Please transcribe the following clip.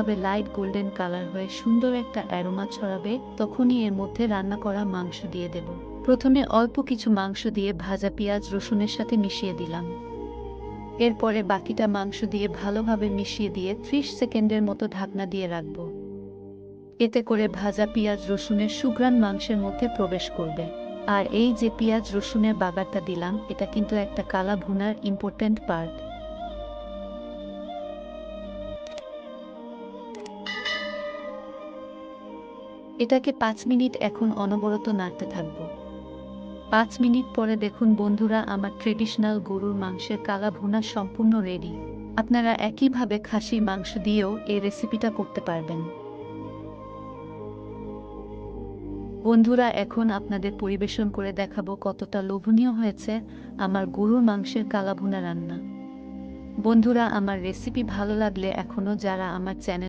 তবে light golden colour হয়ে সুন্দর একটা অ্যারোমা ছড়াবে, তখনই এর মধ্যে রান্না করা মাংস দিয়ে দেব। প্রথমে অল্প কিছু মাংস দিয়ে ভাজা পেঁয়াজ রসুনের সাথে মিশিয়ে দিলাম। এরপরে বাকিটা মাংস দিয়ে ভালোভাবে মিশিয়ে দিয়ে 30 সেকেন্ডের মতো ঢাকনা দিয়ে রাখব। এতে করে ভাজা পেঁয়াজ রসুনের সুঘ্রাণ মাংসের মধ্যে প্রবেশ করবে। আর এই যে পেঁয়াজ রসুনের বাগারটা দিলাম, এটা কিন্তু একটা কালা ভুনার ইম্পর্ট্যান্ট পার্ট। এটাকে 5 মিনিট এখন অনবরত নাড়তে থাকবো। 5 মিনিট পরে দেখুন বন্ধুরা, আমার ট্রেডিশনাল গরুর মাংসের কালা ভুনা সম্পূর্ণ রেডি। আপনারা একইভাবে খাসির মাংস দিয়েও এই রেসিপিটা করতে পারবেন। বন্ধুরা, এখন আপনাদের পরিবেশন করে দেখাবো কতটা লোভনীয় হয়েছে আমার গরুর মাংসের কালা ভুনা রান্না। বন্ধুরা, আমার রেসিপি ভালো লাগলে এখনো যারা আমার চ্যানেল